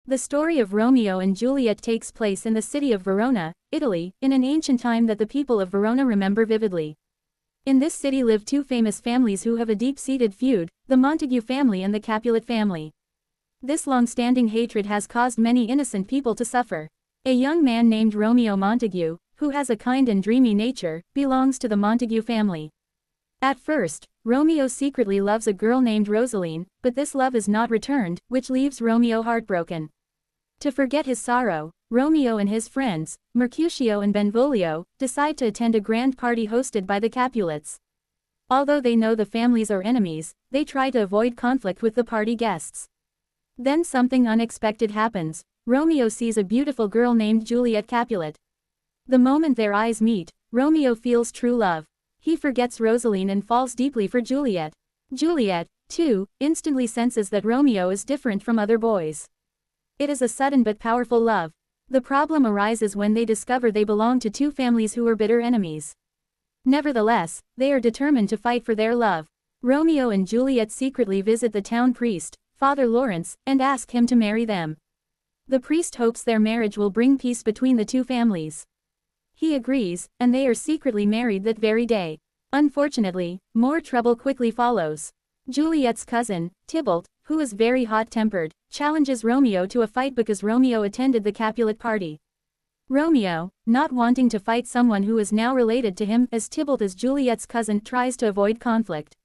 The story of Romeo and Juliet takes place in the city of Verona, Italy, in an ancient time that the people of Verona remember vividly. In this city live two famous families who have a deep-seated feud, the Montague family and the Capulet family. This long-standing hatred has caused many innocent people to suffer. A young man named Romeo Montague, who has a kind and dreamy nature, belongs to the Montague family. At first, Romeo secretly loves a girl named Rosaline, but this love is not returned, which leaves Romeo heartbroken. To forget his sorrow, Romeo and his friends, Mercutio and Benvolio, decide to attend a grand party hosted by the Capulets. Although they know the families are enemies, they try to avoid conflict with the party guests. Then something unexpected happens. Romeo sees a beautiful girl named Juliet Capulet. The moment their eyes meet, Romeo feels true love. He forgets Rosaline and falls deeply for Juliet. Juliet, too, instantly senses that Romeo is different from other boys. It is a sudden but powerful love. The problem arises when they discover they belong to two families who are bitter enemies. Nevertheless, they are determined to fight for their love. Romeo and Juliet secretly visit the town priest, Father Lawrence, and ask him to marry them. The priest hopes their marriage will bring peace between the two families. He agrees, and they are secretly married that very day. Unfortunately, more trouble quickly follows. Juliet's cousin, Tybalt, who is very hot-tempered, challenges Romeo to a fight because Romeo attended the Capulet party. Romeo, not wanting to fight someone who is now related to him as Tybalt is Juliet's cousin, tries to avoid conflict.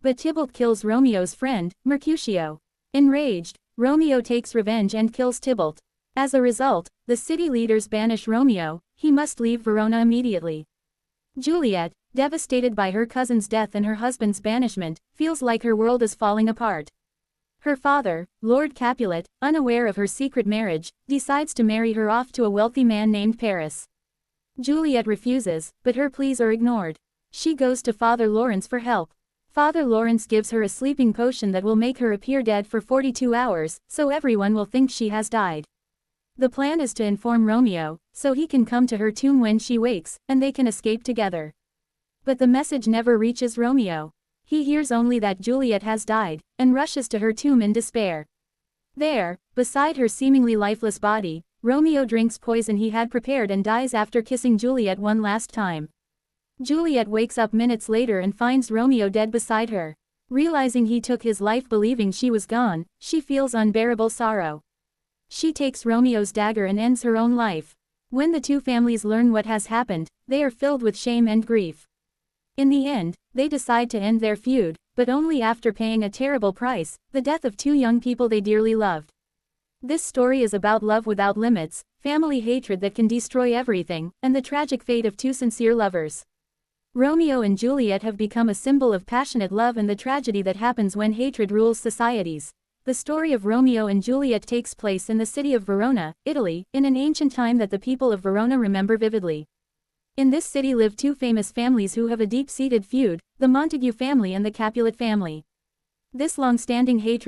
But Tybalt kills Romeo's friend, Mercutio. Enraged, Romeo takes revenge and kills Tybalt. As a result, the city leaders banish Romeo. He must leave Verona immediately. Juliet, devastated by her cousin's death and her husband's banishment, feels like her world is falling apart. Her father, Lord Capulet, unaware of her secret marriage, decides to marry her off to a wealthy man named Paris. Juliet refuses, but her pleas are ignored. She goes to Father Lawrence for help. Father Lawrence gives her a sleeping potion that will make her appear dead for 42 hours, so everyone will think she has died. The plan is to inform Romeo, so he can come to her tomb when she wakes, and they can escape together. But the message never reaches Romeo. He hears only that Juliet has died, and rushes to her tomb in despair. There, beside her seemingly lifeless body, Romeo drinks poison he had prepared and dies after kissing Juliet one last time. Juliet wakes up minutes later and finds Romeo dead beside her. Realizing he took his life believing she was gone, she feels unbearable sorrow. She takes Romeo's dagger and ends her own life. When the two families learn what has happened, they are filled with shame and grief. In the end, they decide to end their feud, but only after paying a terrible price, the death of two young people they dearly loved. This story is about love without limits, family hatred that can destroy everything, and the tragic fate of two sincere lovers. Romeo and Juliet have become a symbol of passionate love and the tragedy that happens when hatred rules societies. The story of Romeo and Juliet takes place in the city of Verona, Italy, in an ancient time that the people of Verona remember vividly. In this city live two famous families who have a deep-seated feud, the Montague family and the Capulet family. This long-standing hatred